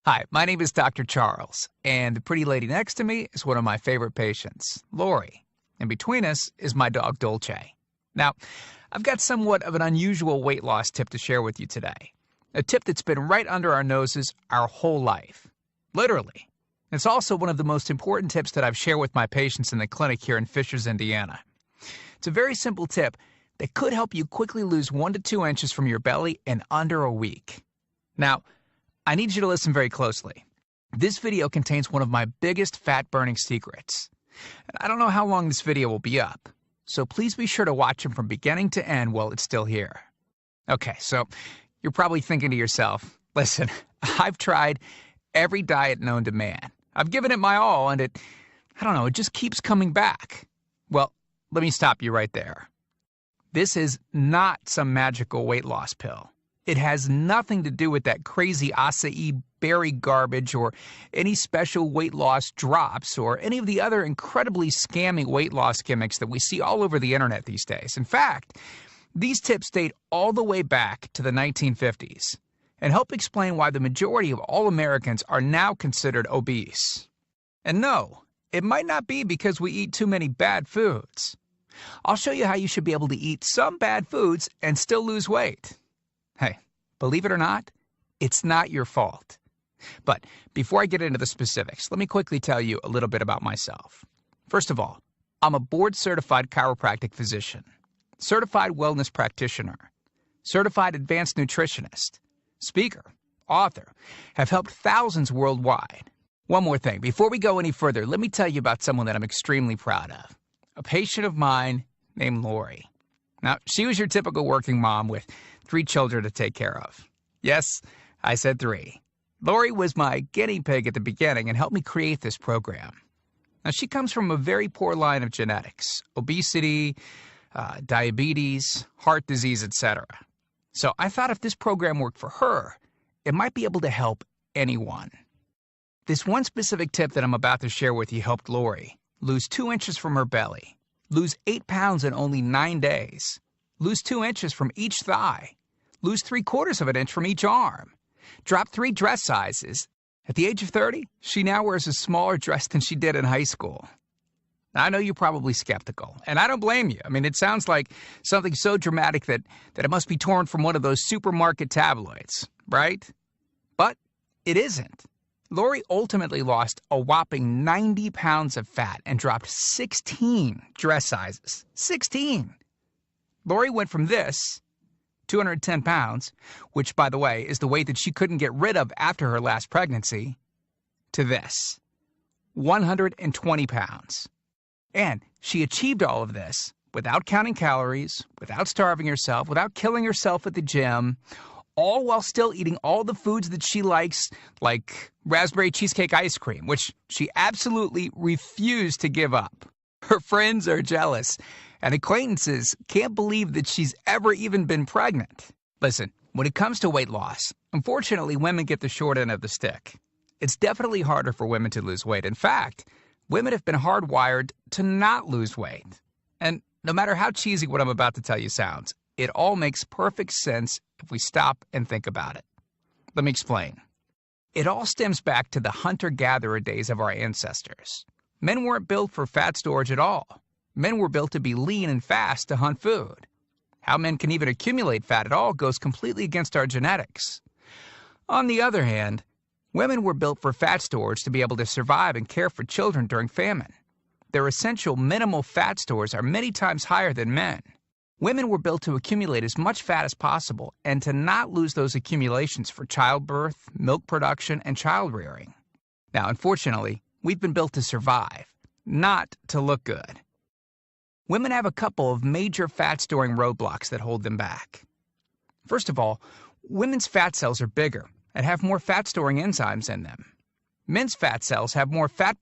Hi, my name is Dr. Charles, and the pretty lady next to me is one of my favorite patients, Lori. And between us is my dog, Dolce. Now, I've got somewhat of an unusual weight loss tip to share with you today. A tip that's been right under our noses our whole life. Literally. It's also one of the most important tips that I've shared with my patients in the clinic here in Fishers, Indiana. It's a very simple tip that could help you quickly lose 1 to 2 inches from your belly in under a week. Now, I need you to listen very closely. This video contains one of my biggest fat-burning secrets. And I don't know how long this video will be up, so please be sure to watch it from beginning to end while it's still here. Okay, so you're probably thinking to yourself, listen, I've tried every diet known to man. I've given it my all, and it just keeps coming back. Well, let me stop you right there. This is not some magical weight loss pill. It has nothing to do with that crazy acai berry garbage or any special weight loss drops or any of the other incredibly scammy weight loss gimmicks that we see all over the internet these days. In fact, these tips date all the way back to the 1950s and help explain why the majority of all Americans are now considered obese. And no, it might not be because we eat too many bad foods. I'll show you how you should be able to eat some bad foods and still lose weight. Hey, believe it or not, it's not your fault. But before I get into the specifics, let me quickly tell you a little bit about myself. First of all, I'm a board-certified chiropractic physician, certified wellness practitioner, certified advanced nutritionist, speaker, author, have helped thousands worldwide. One more thing, before we go any further, let me tell you about someone that I'm extremely proud of, a patient of mine named Lori. Now, she was your typical working mom with 3 children to take care of. Yes, I said 3. Lori was my guinea pig at the beginning and helped me create this program. Now, she comes from a very poor line of genetics, obesity, diabetes, heart disease, etc. So I thought if this program worked for her, it might be able to help anyone. This one specific tip that I'm about to share with you helped Lori lose 2 inches from her belly, lose 8 pounds in only 9 days, lose 2 inches from each thigh, lose 3/4 of an inch from each arm, drop 3 dress sizes. At the age of 30, she now wears a smaller dress than she did in high school. Now, I know you're probably skeptical, and I don't blame you. I mean, it sounds like something so dramatic that it must be torn from one of those supermarket tabloids, right? But it isn't. Lori ultimately lost a whopping 90 pounds of fat and dropped 16 dress sizes. 16! Lori went from this, 210 pounds, which, by the way, is the weight that she couldn't get rid of after her last pregnancy, to this, 120 pounds. And she achieved all of this without counting calories, without starving herself, without killing herself at the gym, all while still eating all the foods that she likes, like raspberry cheesecake ice cream, which she absolutely refused to give up. Her friends are jealous, and acquaintances can't believe that she's ever even been pregnant. Listen, when it comes to weight loss, unfortunately, women get the short end of the stick. It's definitely harder for women to lose weight. In fact, women have been hardwired to not lose weight. And no matter how cheesy what I'm about to tell you sounds, it all makes perfect sense if we stop and think about it. Let me explain. It all stems back to the hunter-gatherer days of our ancestors. Men weren't built for fat storage at all. Men were built to be lean and fast to hunt food. How men can even accumulate fat at all goes completely against our genetics. On the other hand, women were built for fat storage to be able to survive and care for children during famine. Their essential minimal fat stores are many times higher than men. Women were built to accumulate as much fat as possible and to not lose those accumulations for childbirth, milk production, and child rearing. Now, unfortunately, we've been built to survive, not to look good. Women have a couple of major fat-storing roadblocks that hold them back. First of all, women's fat cells are bigger and have more fat-storing enzymes in them. Men's fat cells have more fat